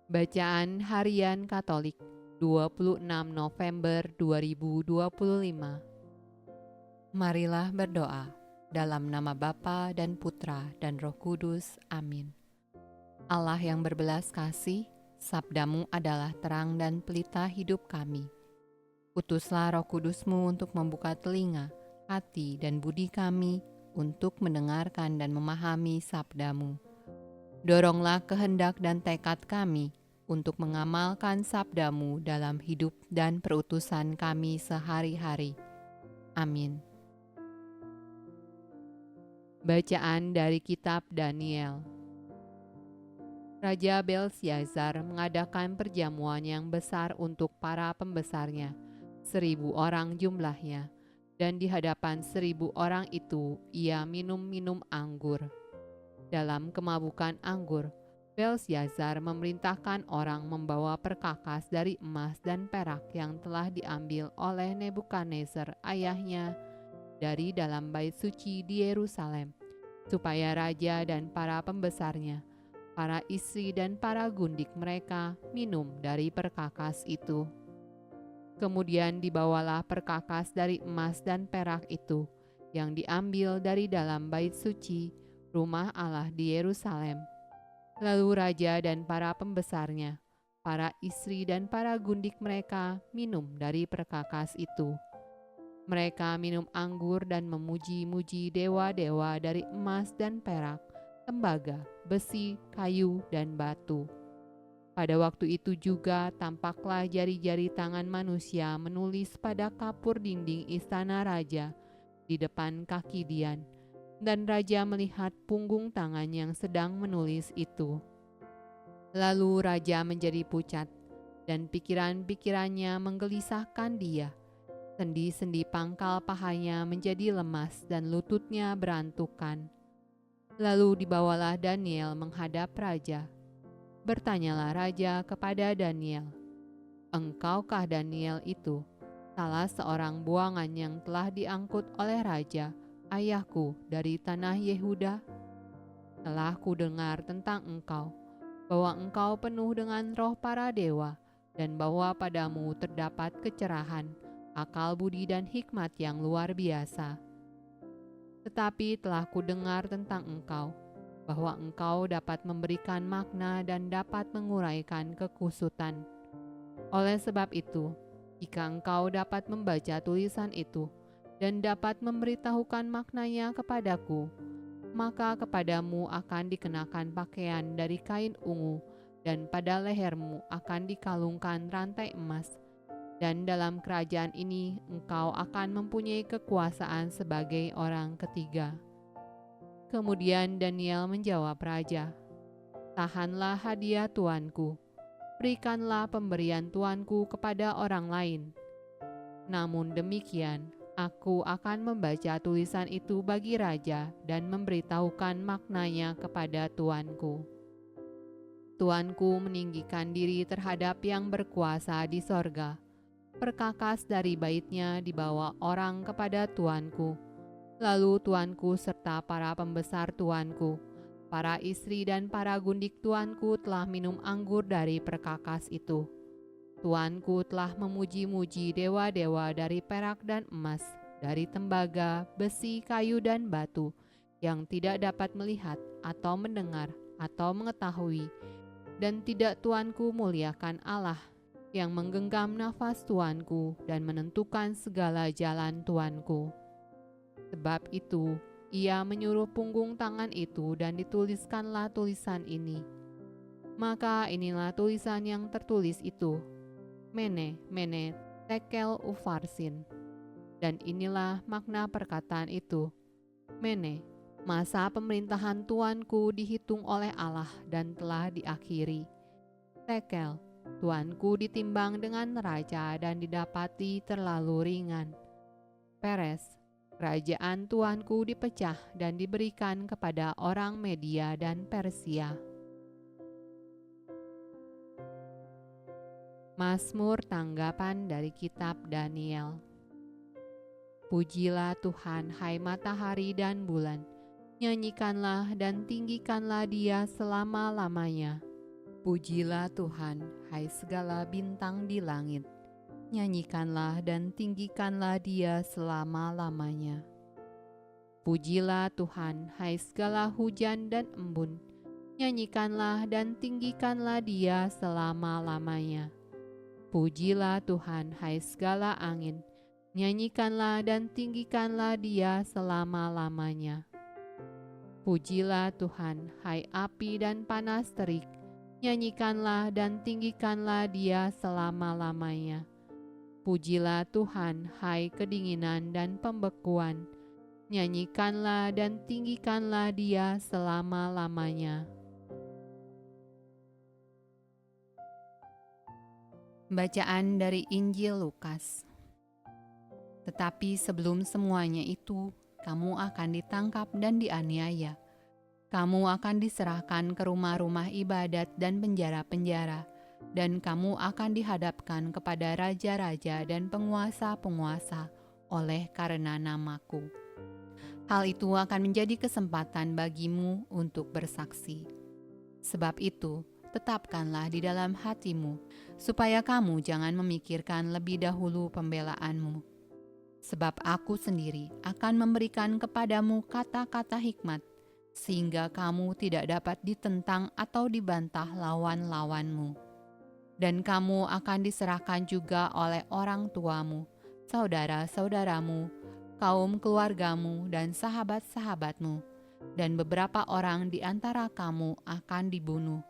Bacaan Harian Katolik 26 November 2025. Marilah berdoa dalam nama Bapa dan Putra dan Roh Kudus. Amin. Allah yang berbelas kasih, sabdamu adalah terang dan pelita hidup kami. Utuslah Roh Kudusmu untuk membuka telinga, hati dan budi kami untuk mendengarkan dan memahami sabdamu. Doronglah kehendak dan tekad kami untuk mengamalkan sabdamu dalam hidup dan perutusan kami sehari-hari. Amin. Bacaan dari Kitab Daniel. Raja Belsyazar mengadakan perjamuan yang besar untuk para pembesarnya, 1.000 orang jumlahnya, dan di hadapan 1.000 orang itu ia minum anggur. Dalam kemabukan anggur, Belsyazar memerintahkan orang membawa perkakas dari emas dan perak yang telah diambil oleh Nebukadnezar ayahnya dari dalam bait suci di Yerusalem, supaya raja dan para pembesarnya, para istri dan para gundik mereka minum dari perkakas itu. Kemudian dibawalah perkakas dari emas dan perak itu yang diambil dari dalam bait suci rumah Allah di Yerusalem. Lalu raja dan para pembesarnya, para istri dan para gundik mereka minum dari perkakas itu. Mereka minum anggur dan memuji-muji dewa-dewa dari emas dan perak, tembaga, besi, kayu, dan batu. Pada waktu itu juga tampaklah jari-jari tangan manusia menulis pada kapur dinding istana raja di depan kaki Dian. Dan raja melihat punggung tangan yang sedang menulis itu. Lalu raja menjadi pucat, dan pikiran-pikirannya menggelisahkan dia. Sendi-sendi pangkal pahanya menjadi lemas dan lututnya berantukan. Lalu dibawalah Daniel menghadap raja. Bertanyalah raja kepada Daniel, "Engkaukah Daniel itu, salah seorang buangan yang telah diangkut oleh raja, ayahku dari tanah Yehuda? Telah kudengar tentang engkau, bahwa engkau penuh dengan roh para dewa, dan bahwa padamu terdapat kecerahan, akal budi dan hikmat yang luar biasa. Tetapi telah kudengar tentang engkau, bahwa engkau dapat memberikan makna dan dapat menguraikan kekusutan. Oleh sebab itu, jika engkau dapat membaca tulisan itu, dan dapat memberitahukan maknanya kepadaku, maka kepadamu akan dikenakan pakaian dari kain ungu, dan pada lehermu akan dikalungkan rantai emas, dan dalam kerajaan ini engkau akan mempunyai kekuasaan sebagai orang ketiga." Kemudian Daniel menjawab raja, "Tahanlah hadiah tuanku, berikanlah pemberian tuanku kepada orang lain. Namun demikian, aku akan membaca tulisan itu bagi raja dan memberitahukan maknanya kepada tuanku. Tuanku meninggikan diri terhadap yang berkuasa di sorga. Perkakas dari baitnya dibawa orang kepada tuanku. Lalu tuanku serta para pembesar tuanku, para istri dan para gundik tuanku telah minum anggur dari perkakas itu. Tuanku telah memuji-muji dewa-dewa dari perak dan emas, dari tembaga, besi, kayu, dan batu, yang tidak dapat melihat atau mendengar atau mengetahui, dan tidak tuanku muliakan Allah, yang menggenggam nafas tuanku dan menentukan segala jalan tuanku. Sebab itu, ia menyuruh punggung tangan itu dan dituliskanlah tulisan ini. Maka inilah tulisan yang tertulis itu: Mene, Mene, Tekel Ufarsin. Dan inilah makna perkataan itu: Mene, masa pemerintahan tuanku dihitung oleh Allah dan telah diakhiri. Tekel, tuanku ditimbang dengan neraca dan didapati terlalu ringan. Peres, kerajaan tuanku dipecah dan diberikan kepada orang Media dan Persia. Mazmur tanggapan dari Kitab Daniel. Pujilah Tuhan, hai matahari dan bulan, nyanyikanlah dan tinggikanlah Dia selama-lamanya. Pujilah Tuhan, hai segala bintang di langit. Nyanyikanlah dan tinggikanlah Dia selama-lamanya. Pujilah Tuhan, hai segala hujan dan embun. Nyanyikanlah dan tinggikanlah Dia selama-lamanya. Pujilah Tuhan, hai segala angin. Nyanyikanlah dan tinggikanlah Dia selama-lamanya. Pujilah Tuhan, hai api dan panas terik. Nyanyikanlah dan tinggikanlah Dia selama-lamanya. Pujilah Tuhan, hai kedinginan dan pembekuan. Nyanyikanlah dan tinggikanlah Dia selama-lamanya. Bacaan dari Injil Lukas. Tetapi sebelum semuanya itu, kamu akan ditangkap dan dianiaya. Kamu akan diserahkan ke rumah-rumah ibadat dan penjara-penjara, dan kamu akan dihadapkan kepada raja-raja dan penguasa-penguasa oleh karena namaku. Hal itu akan menjadi kesempatan bagimu untuk bersaksi. Sebab itu, tetapkanlah di dalam hatimu, supaya kamu jangan memikirkan lebih dahulu pembelaanmu. Sebab aku sendiri akan memberikan kepadamu kata-kata hikmat, sehingga kamu tidak dapat ditentang atau dibantah lawan-lawanmu. Dan kamu akan diserahkan juga oleh orang tuamu, saudara-saudaramu, kaum keluargamu, dan sahabat-sahabatmu, dan beberapa orang di antara kamu akan dibunuh,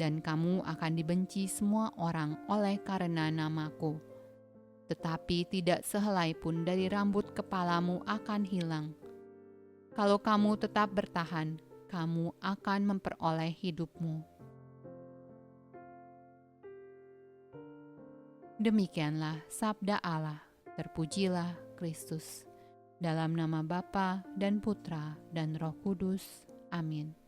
dan kamu akan dibenci semua orang oleh karena namaku. Tetapi tidak sehelai pun dari rambut kepalamu akan hilang. Kalau kamu tetap bertahan, kamu akan memperoleh hidupmu. Demikianlah sabda Allah. Terpujilah Kristus. Dalam nama Bapa dan Putra dan Roh Kudus. Amin.